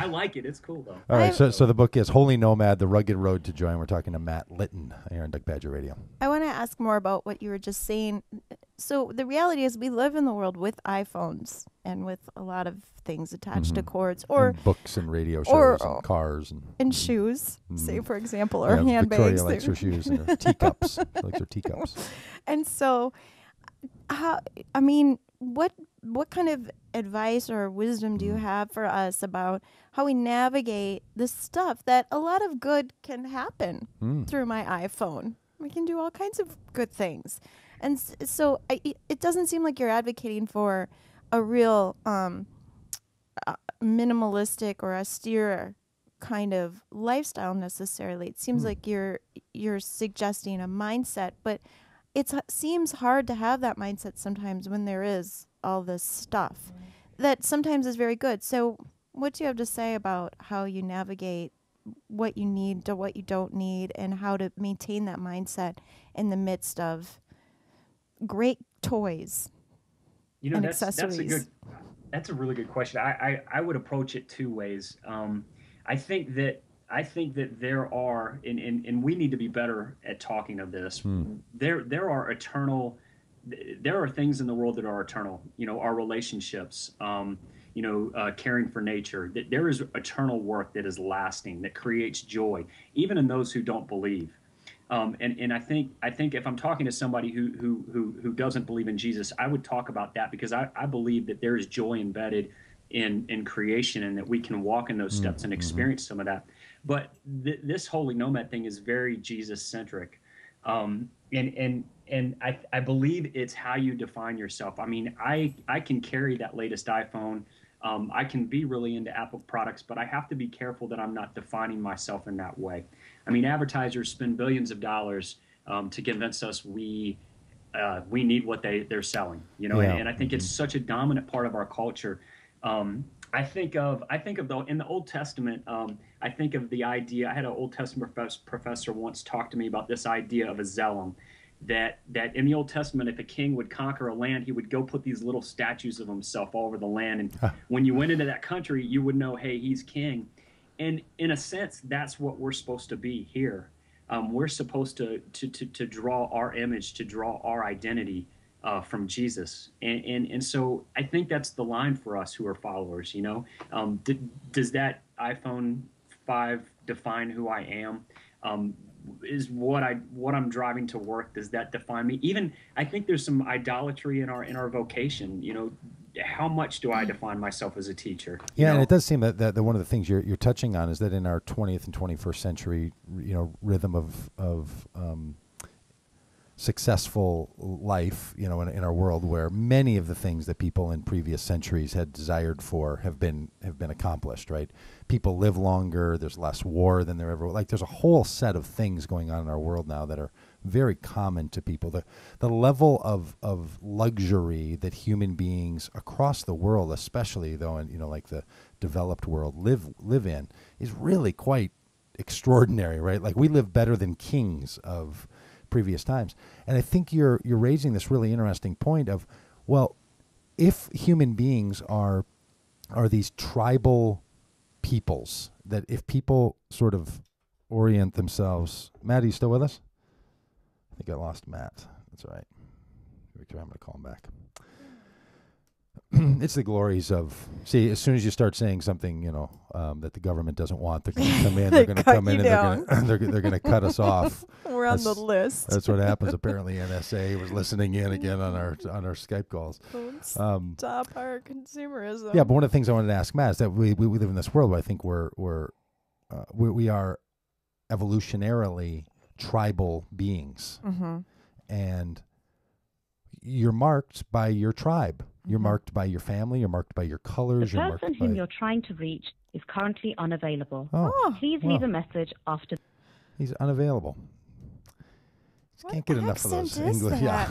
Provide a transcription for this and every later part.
I like it. It's cool though. All right, so the book is Holy Nomad: The Rugged Road to Joy, and we're talking to Matt Litton here on Duck Badger Radio. I want to ask more about what you were just saying. So the reality is we live in the world with iPhones and with a lot of things attached to cords or and books and radio shows and cars and shoes, say for example, yeah, or handbags. Victoria likes her shoes and her teacups. She likes her teacups. And so, what kind of advice or wisdom do you have for us about how we navigate this stuff that a lot of good can happen through my iPhone? We can do all kinds of good things. And so it doesn't seem like you're advocating for a real minimalistic or austere kind of lifestyle necessarily. It seems like you're suggesting a mindset, but it seems hard to have that mindset sometimes when there is all this stuff that sometimes is very good. So what do you have to say about how you navigate what you need to what you don't need and how to maintain that mindset in the midst of great toys and accessories? That's a really good question. I would approach it two ways. I think that there are, and we need to be better at talking of this. There are things in the world that are eternal. Our relationships. Caring for nature. That there is eternal work that is lasting, that creates joy, even in those who don't believe. And I think if I'm talking to somebody who doesn't believe in Jesus, I would talk about that because I believe that there is joy embedded in creation and that we can walk in those steps and experience some of that. But this Holy Nomad thing is very Jesus centric, and I believe it's how you define yourself. I mean, I can carry that latest iPhone. I can be really into Apple products, but I have to be careful that I'm not defining myself in that way. I mean, advertisers spend billions of dollars to convince us we need what they're selling, and I think it's such a dominant part of our culture. I think of in the Old Testament, I think of the idea. I had an Old Testament professor once talk to me about this idea of a zealom. That in the Old Testament, if a king would conquer a land, he would go put these little statues of himself all over the land. And when you went into that country, you would know, hey, he's king. And in a sense, that's what we're supposed to be here. We're supposed to draw our image, to draw our identity from Jesus. And so I think that's the line for us who are followers, Does that iPhone 5 define who I am? Is what I'm driving to work, does that define me? Even I think there's some idolatry in our vocation. How much do I define myself as a teacher? Yeah, and it does seem that one of the things you're touching on is that in our 20th and 21st century, rhythm of successful life, in our world, where many of the things that people in previous centuries had desired for have been accomplished, right? People live longer. There's less war than there ever. There's a whole set of things going on in our world now that are very common to people. The level of luxury that human beings across the world, especially though in the developed world, live in, is really quite extraordinary, right? We live better than kings of previous times. And I think you're raising this really interesting point of, well, if human beings are these tribal peoples, that if people sort of orient themselves. Matt, are you still with us? I think I lost Matt. That's all right. Victor, I'm going to call him back. It's the glories of, see, as soon as you start saying something, that the government doesn't want, they're going to come in, they're going to come in, and they're going to cut us off. We're on the list. That's what happens. Apparently, NSA was listening in again on our Skype calls. Stop our consumerism. Yeah, but one of the things I wanted to ask Matt is that we live in this world where I think we are evolutionarily tribal beings, and you're marked by your tribe. You're marked by your family. You're marked by your colors. The person whom you're trying to reach is currently unavailable. Please leave a message after. He's unavailable. Just can't get enough of those English. Yeah.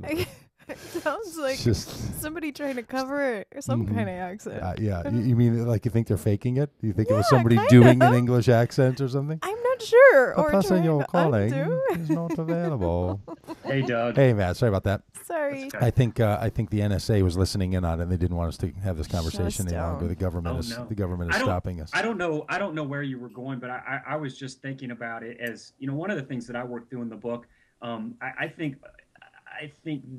It sounds like somebody trying to cover some kind of accent. Yeah. You mean you think they're faking it? You think it was somebody doing an English accent or something? I'm not not sure. The or person you're trying to calling undo. is not available. Hey, Doug. Hey, Matt. Sorry about that. Sorry. Okay. I think the NSA was listening in on it, and they didn't want us to have this conversation any longer. The government Oh, is no. the government is stopping us. I don't know where you were going, but I was just thinking about it as, you know, one of the things that I worked through in the book. I think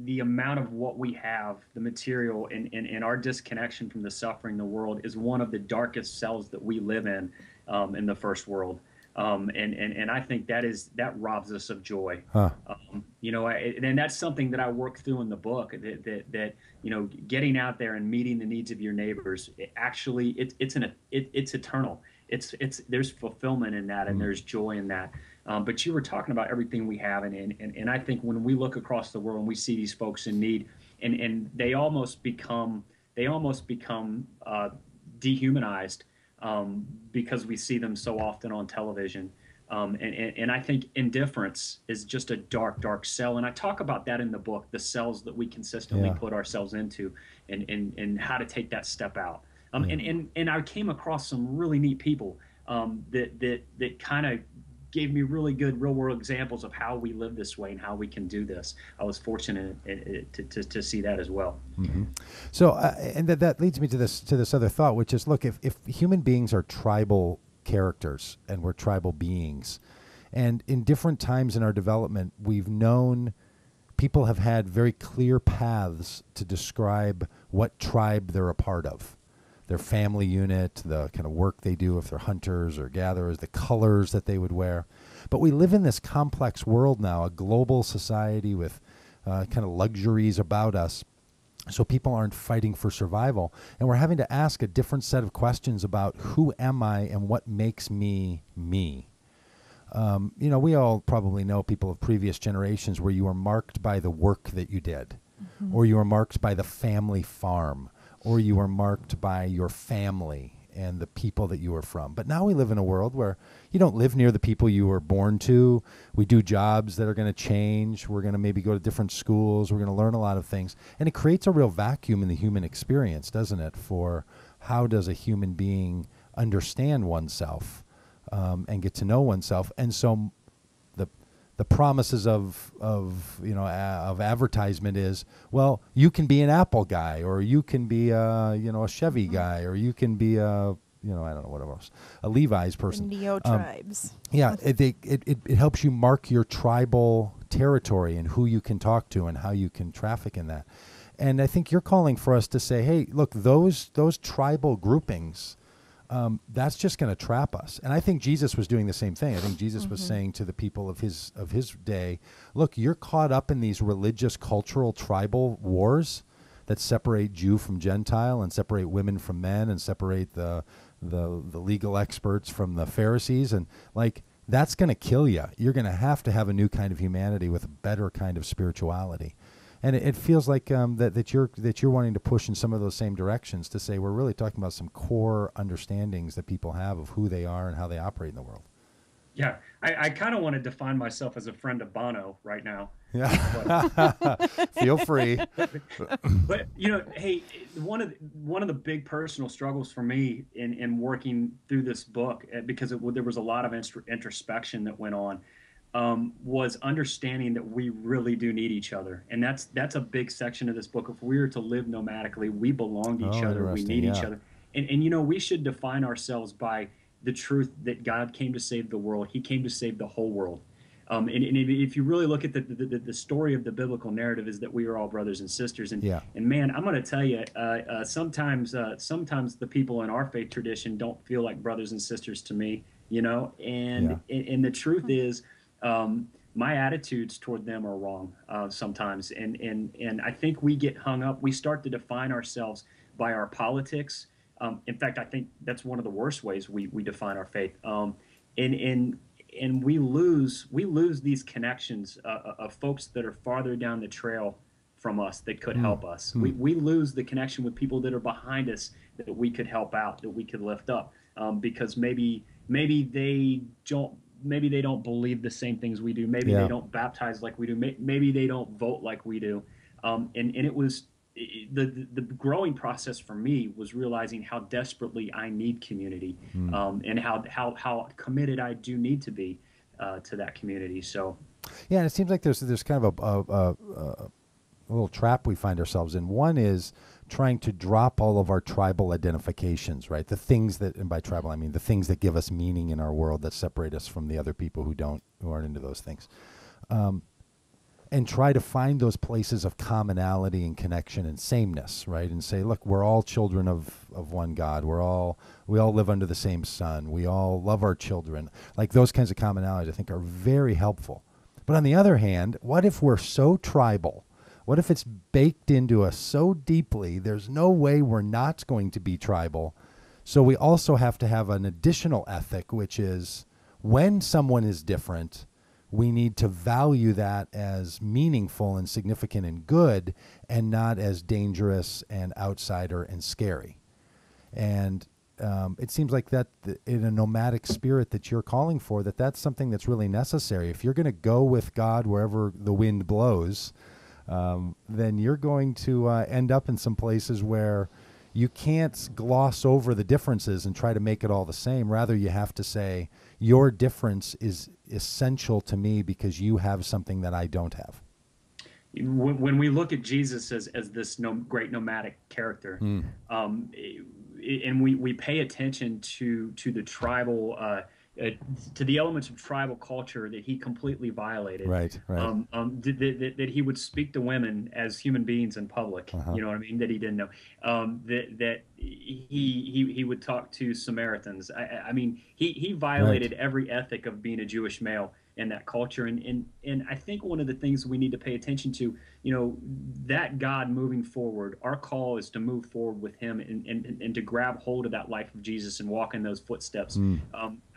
the amount of what we have, the material, and our disconnection from the suffering in the world is one of the darkest cells that we live in the first world. And I think that robs us of joy. Huh. You know, and that's something that I work through in the book. That you know, getting out there and meeting the needs of your neighbors. It's eternal. There's fulfillment in that, and there's joy in that. But you were talking about everything we have, and I think when we look across the world and we see these folks in need, and they almost become dehumanized. Because we see them so often on television. And I think indifference is just a dark, dark cell. And I talk about that in the book, the cells that we consistently put ourselves into and how to take that step out. And I came across some really neat people that kind of gave me really good real world examples of how we live this way and how we can do this. I was fortunate to see that as well. Mm-hmm. So, and that leads me to this other thought, which is, look, if human beings are tribal characters and we're tribal beings, and in different times in our development, we've known people have had very clear paths to describe what tribe they're a part of. Their family unit, the kind of work they do if they're hunters or gatherers, the colors that they would wear. But we live in this complex world now, a global society with kind of luxuries about us. So people aren't fighting for survival. And we're having to ask a different set of questions about who am I and what makes me me. You know, we all probably know people of previous generations where you were marked by the work that you did, or you were marked by the family farm, or you were marked by your family and the people that you were from. But now we live in a world where you don't live near the people you were born to. We do jobs that are going to change. We're going to maybe go to different schools. We're going to learn a lot of things. And it creates a real vacuum in the human experience, doesn't it, for how does a human being understand oneself and get to know oneself. And so the promises of advertisement is, well, you can be an Apple guy, or you can be a Chevy guy, or you can be I don't know what else, a Levi's person. The neo-tribes. It helps you mark your tribal territory and who you can talk to and how you can traffic in that. And I think you're calling for us to say, hey, look, those tribal groupings, that's just going to trap us. And I think Jesus was doing the same thing. I think Jesus was saying to the people of his day, look, you're caught up in these religious, cultural, tribal wars that separate Jew from Gentile and separate women from men and separate the legal experts from the Pharisees. And like, that's going to kill you. You're going to have a new kind of humanity with a better kind of spirituality. And it feels like that you're wanting to push in some of those same directions to say we're really talking about some core understandings that people have of who they are and how they operate in the world. Yeah, I kind of want to define myself as a friend of Bono right now. Yeah, feel free. But you know, hey, one of the big personal struggles for me in working through this book, because there was a lot of introspection that went on. Was understanding that we really do need each other. And that's a big section of this book. If we are to live nomadically, we belong to each other. We need each other. And you know, we should define ourselves by the truth that God came to save the world. He came to save the whole world. And if you really look at the story of the biblical narrative is that we are all brothers and sisters. And man, I'm going to tell you, sometimes the people in our faith tradition don't feel like brothers and sisters to me, you know, and the truth is, my attitudes toward them are wrong sometimes, and I think we get hung up. We start to define ourselves by our politics. In fact, I think that's one of the worst ways we define our faith. And we lose these connections of folks that are farther down the trail from us that could help us. We lose the connection with people that are behind us that we could help out, that we could lift up, because maybe they don't believe the same things we do. Maybe they don't baptize like we do. Maybe they don't vote like we do. And it was the growing process for me was realizing how desperately I need community, and how committed I do need to be to that community. So, yeah, and it seems like there's kind of a little trap we find ourselves in. One is trying to drop all of our tribal identifications, right? The things that, and by tribal I mean the things that give us meaning in our world, that separate us from the other people who aren't into those things. And try to find those places of commonality and connection and sameness, right? And say, look, we're all children of one God. We all live under the same sun. We all love our children. Like those kinds of commonalities, I think, are very helpful. But on the other hand, what if we're so tribal? What if it's baked into us so deeply, there's no way we're not going to be tribal? So we also have to have an additional ethic, which is when someone is different, we need to value that as meaningful and significant and good, and not as dangerous and outsider and scary. And it seems like that in a nomadic spirit that you're calling for, that's something that's really necessary. If you're going to go with God wherever the wind blows, then you're going to end up in some places where you can't gloss over the differences and try to make it all the same. Rather, you have to say, your difference is essential to me because you have something that I don't have. When we look at Jesus as this great nomadic character, and we pay attention to the tribal, to the elements of tribal culture that he completely violated. Right. That he would speak to women as human beings in public. You know what I mean? That he didn't know. That he would talk to Samaritans. I mean, he violated every ethic of being a Jewish male in that culture. And I think one of the things we need to pay attention to, that God moving forward, our call is to move forward with him and to grab hold of that life of Jesus and walk in those footsteps.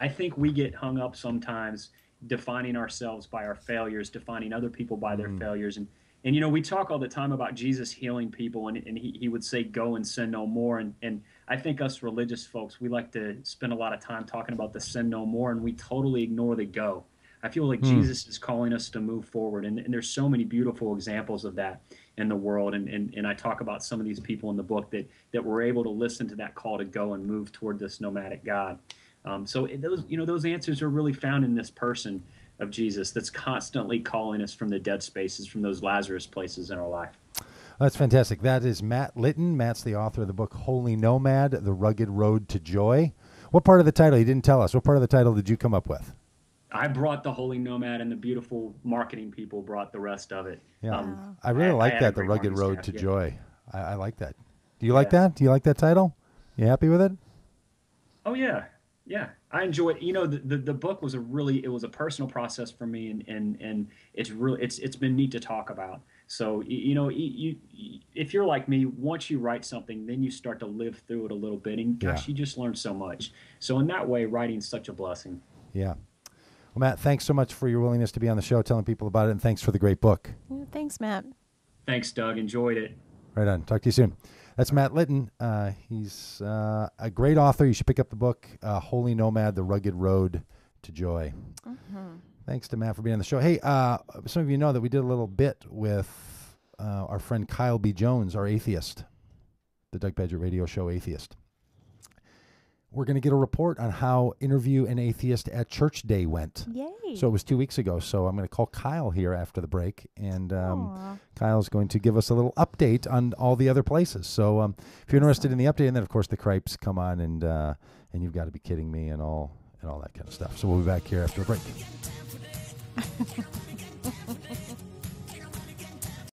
I think we get hung up sometimes defining ourselves by our failures, defining other people by their failures. And we talk all the time about Jesus healing people, and he would say, go and sin no more. And I think us religious folks, we like to spend a lot of time talking about the sin no more, and we totally ignore the go. I feel like Jesus is calling us to move forward, and there's so many beautiful examples of that in the world. And I talk about some of these people in the book that were able to listen to that call to go and move toward this nomadic God. So those answers are really found in this person of Jesus that's constantly calling us from the dead spaces, from those Lazarus places in our life. That's fantastic. That is Matt Litton. Matt's the author of the book Holy Nomad, The Rugged Road to Joy. What part of the title, you didn't tell us, what part of the title did you come up with? I brought the Holy Nomad, and the beautiful marketing people brought the rest of it. Yeah, I really like that, The Rugged Road to Joy. I like that. Do you like that? Do you like that title? You happy with it? Oh, yeah. Yeah, I enjoy it. The book was it was a personal process for me, and it's been neat to talk about. So, if you're like me, once you write something, then you start to live through it a little bit, and gosh, you just learn so much. So in that way, writing's such a blessing. Yeah. Well, Matt, thanks so much for your willingness to be on the show, telling people about it, and thanks for the great book. Yeah, thanks, Matt. Thanks, Doug. Enjoyed it. Right on. Talk to you soon. That's Matt Litton. He's a great author. You should pick up the book, Holy Nomad, The Rugged Road to Joy. Thanks to Matt for being on the show. Hey, some of you know that we did a little bit with our friend Kyle B. Jones, our atheist, the Doug Pagitt radio show Atheist. We're going to get a report on how Interview an Atheist at Church Day went. Yay. So it was 2 weeks ago. So I'm going to call Kyle here after the break. And Kyle's going to give us a little update on all the other places. So if you're interested in the update, and then, of course, the Cripes come on, and You've Got to Be Kidding Me and all that kind of stuff. So we'll be back here after the break.